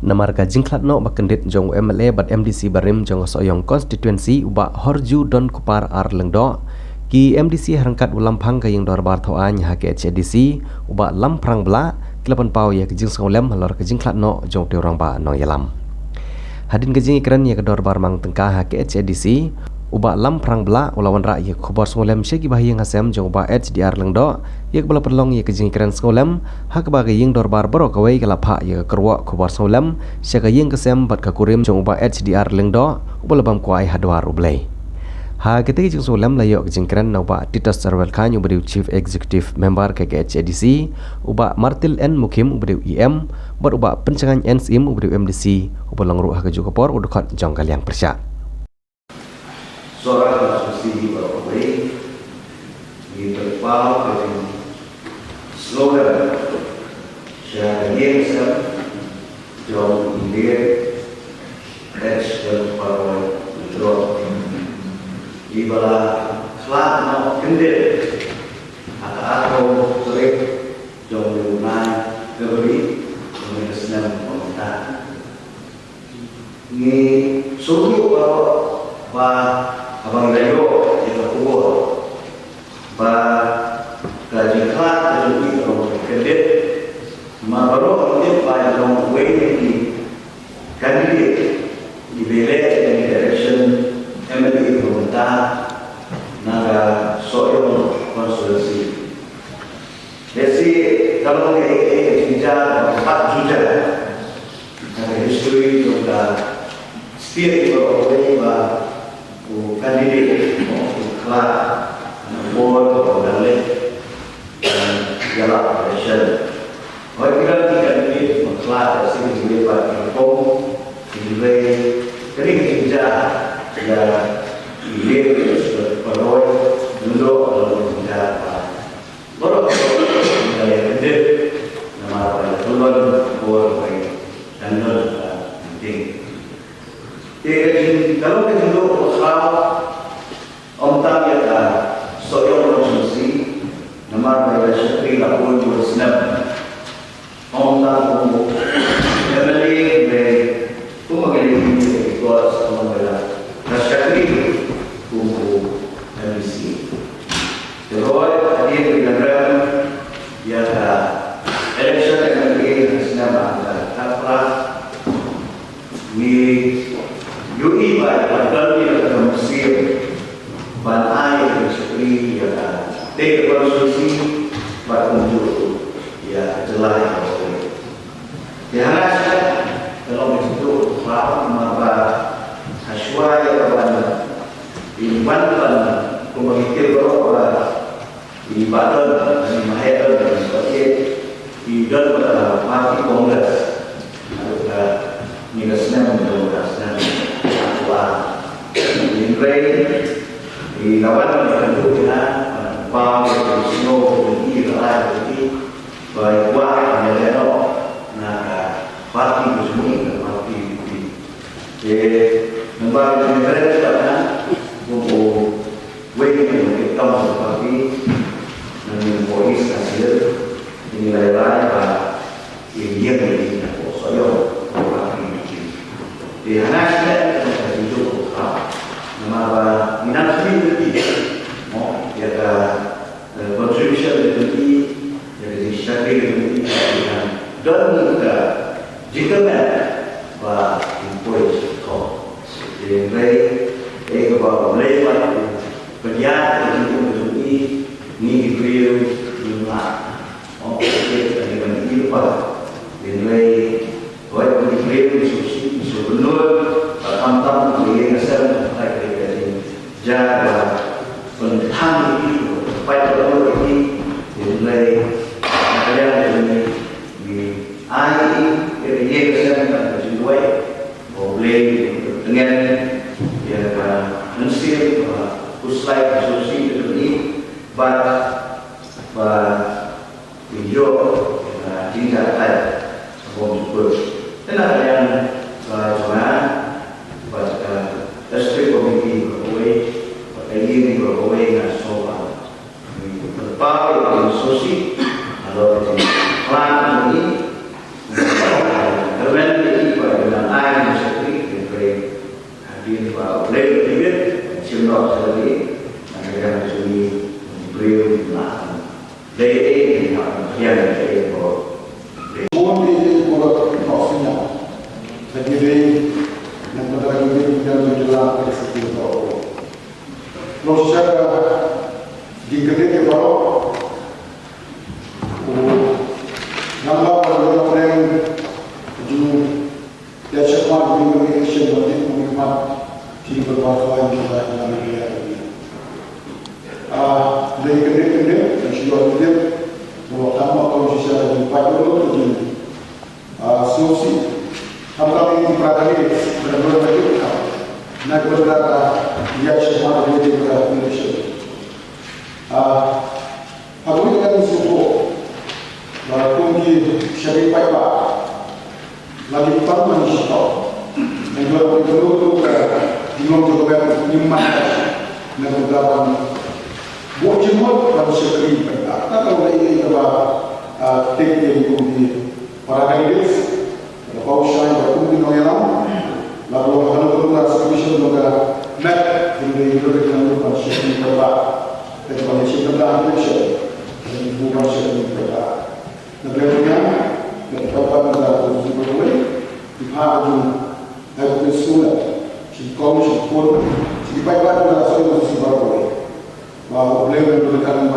Namar ka jingklat no bakendit jong MLA bat MDC Barim jong soyong constituency uba Horju Don Kupar ar lengdo ki MDC harangkat ulampang ka yang dorbar thoan ha ke HDC uba lamprang bla kilapan pau ya ke jing songolem halor ka jingklat no jong teurang ba no yalam. Hadin ke jing ikran ya ke dorbar mang tengka ha ke HDC uba lamprang bla ulawan ra ya khobar songolem syegi bahiyang hasem jong uba HDR lengdo ya ke bala perlong ya ke jing ikran songolem ha ke bagi yang dorbar baro kawai ke lapha ya ke kerwa khobar songolem syega yang kesem bat ka kurim jong uba HDR lengdo uba lebam kuai hadwar ublai. Ha ketika jing songolem layo ke jing ikran na uba Titas Sarwel Khan uba Chief Executive Member ke HDC uba Martil N Mukim uba EM bat uba pencangan NSIM uba MDC uba langru ha ke jukapor udukot jong kaliang persya. Seorang subsidi berkawai di terpau dengan slogan syariah Islam jauh indir dan terpau withdraw di bala kelas no kendil atau sering jauh lunai keberi mengenai pemerintah ini suruh bahwa abang rayo yang berkumpul, gaji kelas terjadi orang kredit, baru dia pada orang way di kandidat di belak dan direction MLA pemerintah naga soal konstitusi. Jadi kalau kita bicara 4 juta, naga history juga setiap orang kandidat kelas board atau dalil dan jalan operation. Kalau kita kandidat kelas sini juga berkom, juga kering kerja dan ide peroi dulu kalau kerja baru dari kandidat nama turun board dan penting. Kalau kita dulu om tak ya soal konsumsi nama mereka seperti lapor jualan om tak umum family de pemakai ini kuas om mereka nasyakri umum MDC terus hadir di dalam ya election MLA senama apa ni UI padahal dia akan mesir ban air seperti ya teh konsumsi berkunjung ya jelas ya rasa kalau begitu faham maka sesuai kepada ibadah pemikir bahwa ibadah dan mahal dan sebagainya ibadah pada parti kongres ada nilasnya menjelaskan di kawasan yang kedua pau snow di wilayah ini baik wah yang nah parti ini parti membangun negara karena untuk wedding kita seperti polis hasil nilai-nilai yang dia beri saya parti di anaknya itu nama minat sendiri mau ya contribution dari dari strategi dan juga jika bah impose kau jadi kalau lewat penjara itu ni diberi lima kita dengan itu jadi kalau diberi sebelum tentang beliau kesal dari jaga pentang itu supaya kalau ini dimulai kalian di air dia kesal dan sesuai boleh dengan ya mensir uslai asosiasi ini video tidak ada sebelum dan ada yang District Committee berkawai, ini berkawai dengan soal berpakai dengan sosi, kalau di klan ini, kerana ini yang itu. Semua di pulau maksudnya, jadi yang berada di dalam jalan tersebut itu. Proses di kedai baru, nama orang yang dia cuma mengingat sesuatu mengingat di beberapa juga dalam dia. Dari kedai menjual dia, terutama kalau secara jumpa itu jadi solusi. Apa yang diperhatikan benar-benar betul. Nak berkata dia cuma menjadi Indonesia. Aku dengan suku, walaupun di syarikat Paipa, lagi perlu menstop. Menjual itu belum juga nyimak dan beberapa buat jemur dan sekali. Kalau lagi kita tinggi di para kandidat, kalau saya berkumpul dengan orang, lalu kalau kita submission juga nak ini kita lakukan sekali berapa. Jadi kalau kita berlaku sekali, bukan sekali berapa. Negara kita berlaku sebelumnya, dipahami aku sesuatu, si kaum pun, si baik-baik adalah sesuatu sebab bahwa beliau memberikan